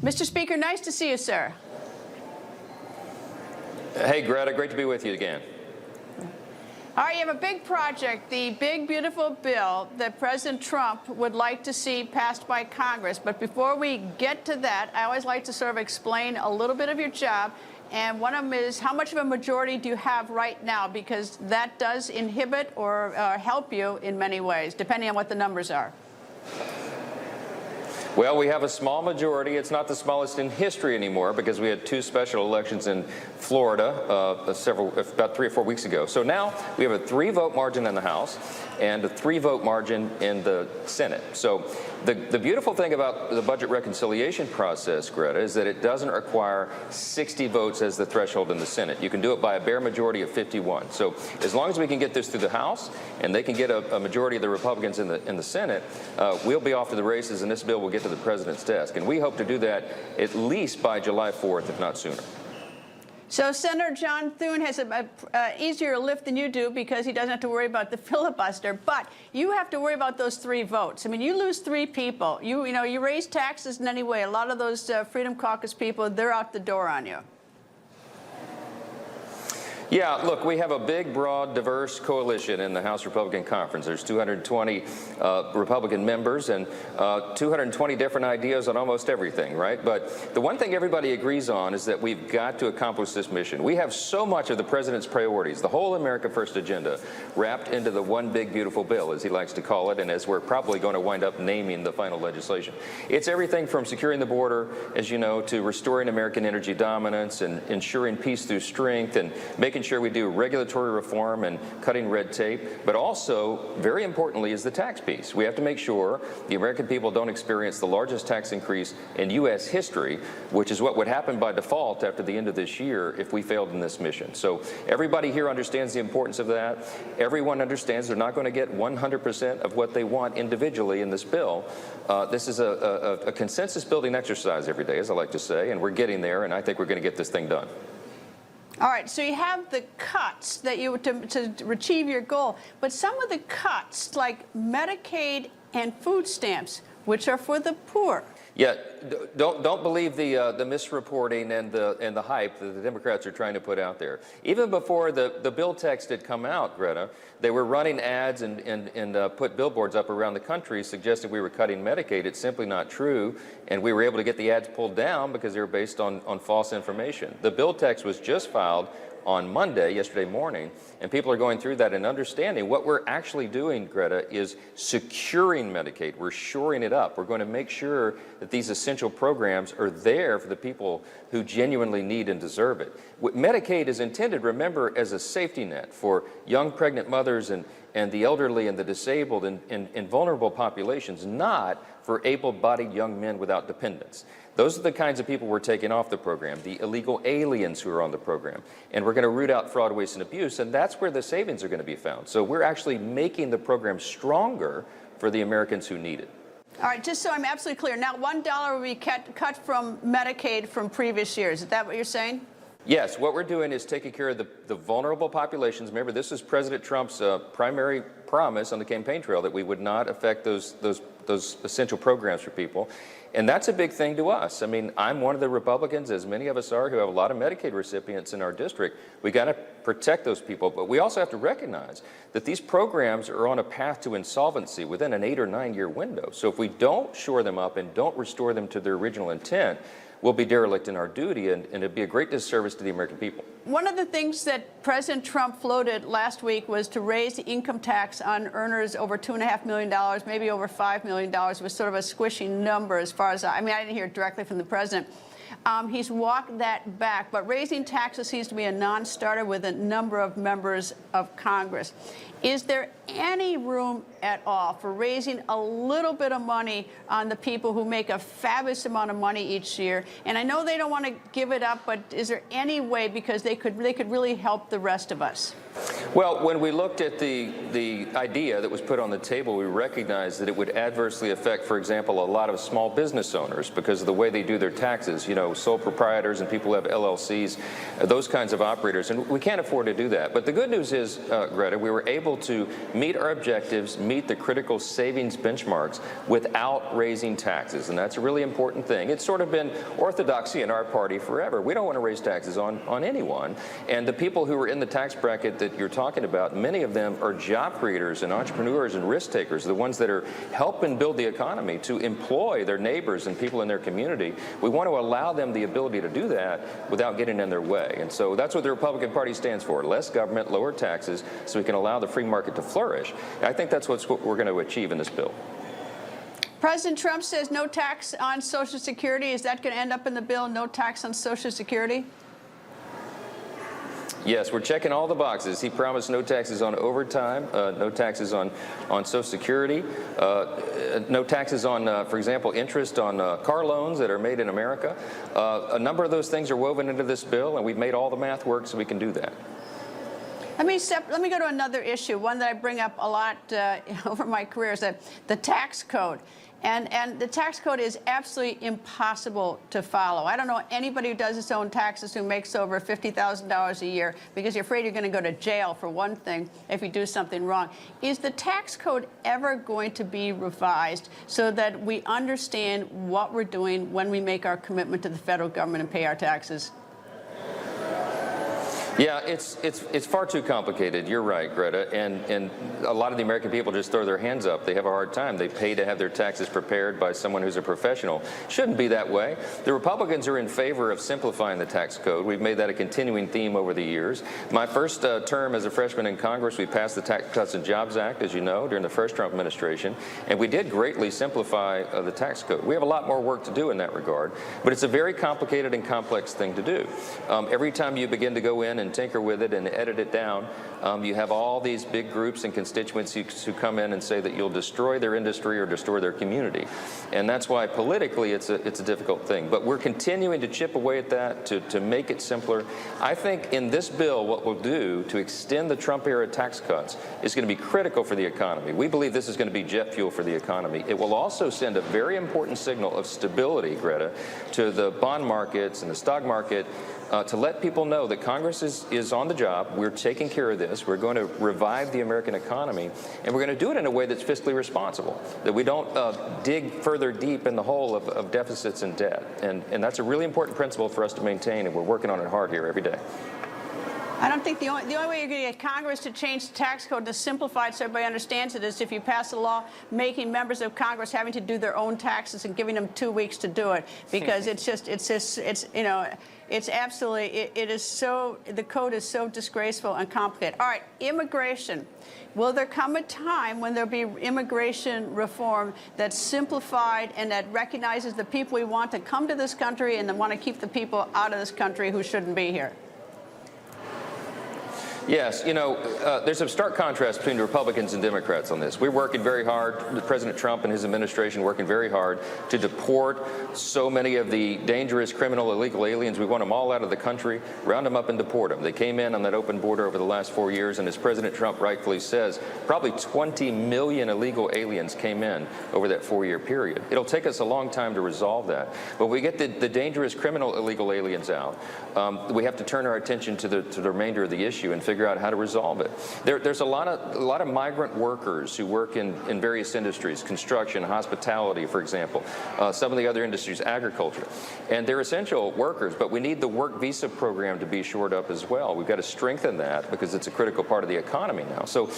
Mr. Speaker, nice to see you, sir. Hey, Greta, great to be with you again. All right, you have a big project, the big, beautiful bill that President Trump would like to see passed by Congress. But before we get to that, I always like to sort of explain a little bit of your job. And one of them is, how much of a majority do you have right now? Because that does inhibit or help you in many ways, depending on what the numbers are. Well, we have a small majority. It's not the smallest in history anymore because we had two special elections in Florida about 3 or 4 weeks ago. So now we have a 3-vote margin in the House and a 3-vote margin in the Senate. So the beautiful thing about the budget reconciliation process, Greta, is that it doesn't require 60 votes as the threshold in the Senate. You can do it by a bare majority of 51. So as long as we can get this through the House and they can get a majority of the Republicans in the Senate, we'll be off to the races, and this bill will get to the president's desk. And we hope to do that at least by July 4th, if not sooner. So Senator John Thune has an easier lift than you do because he doesn't have to worry about the filibuster. But you have to worry about those 3 votes. I mean, you lose 3 people. You raise taxes in any way. A lot of those Freedom Caucus people, they're out the door on you. Yeah, look, we have a big, broad, diverse coalition in the House Republican Conference. There's 220 Republican members and 220 different ideas on almost everything, right? But the one thing everybody agrees on is that we've got to accomplish this mission. We have so much of the president's priorities, the whole America First agenda, wrapped into the one big, beautiful bill, as he likes to call it, and as we're probably going to wind up naming the final legislation. It's everything from securing the border, as you know, to restoring American energy dominance and ensuring peace through strength and making sure we do regulatory reform and cutting red tape, but also, very importantly, is the tax piece. We have to make sure the American people don't experience the largest tax increase in U.S. history, which is what would happen by default after the end of this year if we failed in this mission. So everybody here understands the importance of that. Everyone understands they're not going to get 100% of what they want individually in this bill. This is a consensus-building exercise every day, as I like to say, and we're getting there, and I think we're going to get this thing done. All right, so you have the cuts that you to achieve your goal, but some of the cuts, like Medicaid and food stamps, which are for the poor. Yeah, don't believe the misreporting and the hype that the Democrats are trying to put out there. Even before the bill text had come out, Greta, they were running ads and put billboards up around the country suggesting we were cutting Medicaid. It's simply not true, and we were able to get the ads pulled down because they were based on false information. The bill text was just filed on Monday, yesterday morning, and people are going through that and understanding what we're actually doing, Greta, is securing Medicaid. We're shoring it up. We're going to make sure that these essential programs are there for the people who genuinely need and deserve it. Medicaid is intended, remember, as a safety net for young pregnant mothers and the elderly and the disabled and vulnerable populations, not for able-bodied young men without dependents. Those are the kinds of people we're taking off the program, the illegal aliens who are on the program. And we're going to root out fraud, waste, and abuse, and that's where the savings are going to be found. So we're actually making the program stronger for the Americans who need it. All right, just so I'm absolutely clear, now $1 will be cut from Medicaid from previous years. Is that what you're saying? Yes, what we're doing is taking care of the vulnerable populations. Remember, this is President Trump's primary promise on the campaign trail, that we would not affect those essential programs for people. And that's a big thing to us. I mean, I'm one of the Republicans, as many of us are, who have a lot of Medicaid recipients in our district. We got to protect those people, but we also have to recognize that these programs are on a path to insolvency within an 8 or 9 year window. So if we don't shore them up and don't restore them to their original intent, we'll be derelict in our duty, and it'd be a great disservice to the American people. One of the things that President Trump floated last week was to raise the income tax on earners over $2.5 million, maybe over $5 million. It was sort of a squishy number as far as, I didn't hear it directly from the president. He's walked that back, but raising taxes seems to be a non-starter with a number of members of Congress. Is there any room at all for raising a little bit of money on the people who make a fabulous amount of money each year? And I know they don't want to give it up, but is there any way, because they could really help the rest of us? Well, when we looked at the idea that was put on the table, we recognized that it would adversely affect, for example, a lot of small business owners because of the way they do their taxes, you know, sole proprietors and people who have LLCs, those kinds of operators. And we can't afford to do that. But the good news is, Greta, we were able to meet our objectives, meet the critical savings benchmarks without raising taxes. And that's a really important thing. It's sort of been orthodoxy in our party forever. We don't want to raise taxes on anyone. And the people who are in the tax bracket that you're talking about, many of them are job creators and entrepreneurs and risk takers, the ones that are helping build the economy to employ their neighbors and people in their community. We want to allow them the ability to do that without getting in their way. And so that's what the Republican Party stands for: less government, lower taxes, so we can allow the free market to flourish. I think that's what we're going to achieve in this bill. President Trump says no tax on Social Security. Is that going to end up in the bill? No tax on Social Security? Yes, we're checking all the boxes. He promised no taxes on overtime, no taxes on Social Security, no taxes on, for example, interest on car loans that are made in America. A number of those things are woven into this bill, and we've made all the math work so we can do that. Let me go to another issue, one that I bring up a lot over my career, is that the tax code. And the tax code is absolutely impossible to follow. I don't know anybody who does his own taxes who makes over $50,000 a year, because you're afraid you're going to go to jail, for one thing, if you do something wrong. Is the tax code ever going to be revised so that we understand what we're doing when we make our commitment to the federal government and pay our taxes? Yeah, it's far too complicated. You're right, Greta. And a lot of the American people just throw their hands up. They have a hard time. They pay to have their taxes prepared by someone who's a professional. Shouldn't be that way. The Republicans are in favor of simplifying the tax code. We've made that a continuing theme over the years. My first term as a freshman in Congress, we passed the Tax Cuts and Jobs Act, as you know, during the first Trump administration, and we did greatly simplify the tax code. We have a lot more work to do in that regard, but it's a very complicated and complex thing to do. Every time you begin to go in and tinker with it and edit it down, you have all these big groups and constituents who come in and say that you'll destroy their industry or destroy their community. And that's why politically it's a difficult thing. But we're continuing to chip away at that to make it simpler. I think in this bill, what we'll do to extend the Trump-era tax cuts is going to be critical for the economy. We believe this is going to be jet fuel for the economy. It will also send a very important signal of stability, Greta, to the bond markets and the stock market, to let people know that Congress is on the job. We're taking care of this. We're going to revive the American economy, and we're going to do it in a way that's fiscally responsible, that we don't dig further deep in the hole of deficits and debt. And that's a really important principle for us to maintain, and we're working on it hard here every day. I don't think the only way you're going to get Congress to change the tax code to simplify it so everybody understands it is if you pass a law making members of Congress having to do their own taxes and giving them 2 weeks to do it, because it's absolutely, it is so, the code is so disgraceful and complicated. All right, immigration. Will there come a time when there'll be immigration reform that's simplified and that recognizes the people we want to come to this country and then want to keep the people out of this country who shouldn't be here? Yes, there's a stark contrast between the Republicans and Democrats on this. We're working very hard, President Trump and his administration working very hard to deport so many of the dangerous criminal illegal aliens. We want them all out of the country, round them up and deport them. They came in on that open border over the last 4 years, and as President Trump rightfully says, probably 20 million illegal aliens came in over that 4-year period. It'll take us a long time to resolve that. But we get the dangerous criminal illegal aliens out. We have to turn our attention to the remainder of the issue and figure out how to resolve it. There's a lot of migrant workers who work in various industries, construction, hospitality, for example, some of the other industries, agriculture, and they're essential workers, but we need the work visa program to be shored up as well. We've got to strengthen that because it's a critical part of the economy now. So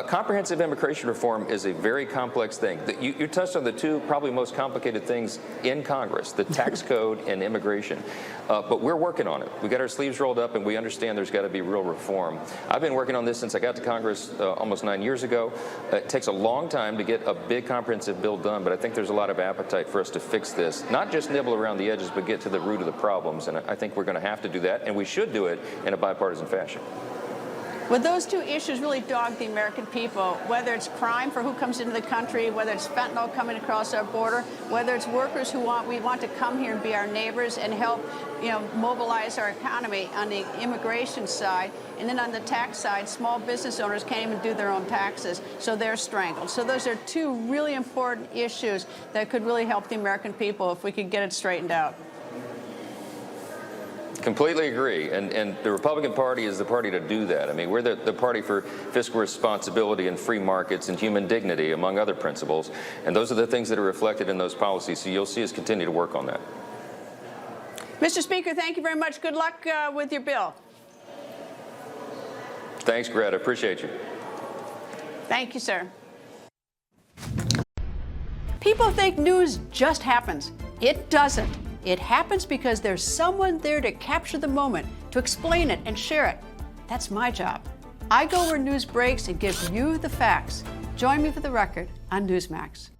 comprehensive immigration reform is a very complex thing. You touched on the two probably most complicated things in Congress, the tax code and immigration, but we're working on it. We got our sleeves rolled up and we understand there's got to be real reform. I've been working on this since I got to Congress almost 9 years ago. It takes a long time to get a big comprehensive bill done, but I think there's a lot of appetite for us to fix this, not just nibble around the edges, but get to the root of the problems. And I think we're going to have to do that, and we should do it in a bipartisan fashion. Well, those two issues really dog the American people, whether it's crime for who comes into the country, whether it's fentanyl coming across our border, whether it's workers who we want to come here and be our neighbors and help, mobilize our economy on the immigration side. And then on the tax side, small business owners can't even do their own taxes, so they're strangled. So those are two really important issues that could really help the American people if we could get it straightened out. Completely agree. And the Republican Party is the party to do that. I mean, we're the party for fiscal responsibility and free markets and human dignity, among other principles. And those are the things that are reflected in those policies. So you'll see us continue to work on that. Mr. Speaker, thank you very much. Good luck with your bill. Thanks, Greta. Appreciate you. Thank you, sir. People think news just happens. It doesn't. It happens because there's someone there to capture the moment, to explain it and share it. That's my job. I go where news breaks and give you the facts. Join me for The Record on Newsmax.